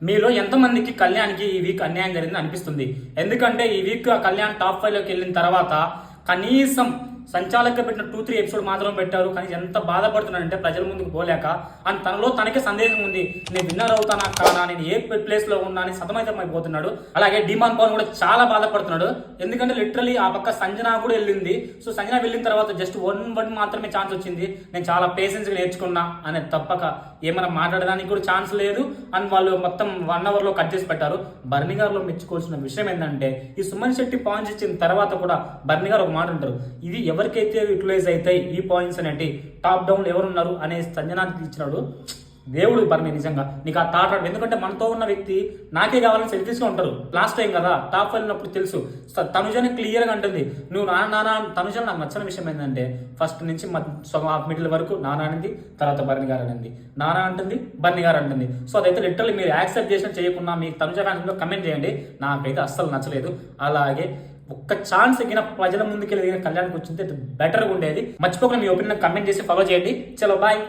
మీలో ఎంతమందికి కళ్యాణ్కి ఈ వీక్ అన్యాయం జరిగింది అనిపిస్తుంది? ఎందుకంటే ఈ వీక్ కళ్యాణ్ టాప్ 5లోకి వెళ్ళిన తర్వాత కనీసం సంచాలక పెట్టిన 2-3 ఎపిసోడ్ మాత్రం పెట్టారు. కానీ ఎంత బాధపడుతున్నాడంటే ప్రజల ముందుకు పోలేక, అని తనలో తనకే సందేహం ఉంది, నేను విన్నర్ అవుతానా కానా, నేను ఏ ప్లేస్ లో ఉన్నా అని సతమైపోతున్నాడు. అలాగే డిమాన్ పవన్ కూడా చాలా బాధపడుతున్నాడు. ఎందుకంటే లిటరలీ ఆ పక్క సంజన కూడా వెళ్ళింది. సో సంజన వెళ్ళిన తర్వాత జస్ట్ 1 మాత్రమే ఛాన్స్ వచ్చింది. నేను చాలా పేషెన్స్ గా నేర్చుకున్నా అనే తప్పక ఏమైనా మాట్లాడడానికి కూడా ఛాన్స్ లేదు. అండ్ వాళ్ళు మొత్తం 1 hour లో కట్ చేసి పెట్టారు. బర్ని గారిలో మెచ్చుకోవాల్సిన విషయం ఏంటంటే, ఈ సుమన్ శెట్టి పాయింట్స్ ఇచ్చిన తర్వాత కూడా బర్ని గారు ఒక మాట అంటారు, ఇది ఎవరికైతే యూటిలైజ్ అవుతాయి ఈ పాయింట్స్ అనేటి, టాప్ డౌన్ ఎవరున్నారు అనే సంజనానికి ఇచ్చినాడు. దేవుడు బర్ని నిజంగా నీకు ఆ థాట్ రాడు. ఎందుకంటే మనతో ఉన్న వ్యక్తి నాకే కావాలని సెల్ఫీస్ గా ఉంటారు. లాస్ట్ టైం కదా టాప్ వెళ్ళినప్పుడు తెలుసు. తనుజని క్లియర్ గా అంటుంది, నువ్వు నానా తనుజ. నాకు నచ్చిన విషయం ఏంటంటే, ఫస్ట్ నుంచి మిడిల్ వరకు నానా అనింది, తర్వాత బర్ని గారు అనింది, నానా అంటుంది, బర్ని గారు అంటుంది. సో అదైతే లిటరల్లీ మీరు యాక్సెప్ట్ చేసిన చేయకుండా మీ తనుజ ఫ్యాన్స్ లో కమెంట్ చేయండి. నాకైతే అస్సలు నచ్చలేదు. అలాగే ఒక్క ఛాన్స్ ఎగిన ప్రజల ముందుకెళ్ళి కళ్యాణ్కి వచ్చింది బెటర్గా ఉండేది. మర్చిపోకుండా మీ ఒపీనియన్ కమెంట్ చేసి ఫాలో చేయండి. చలో బాయ్.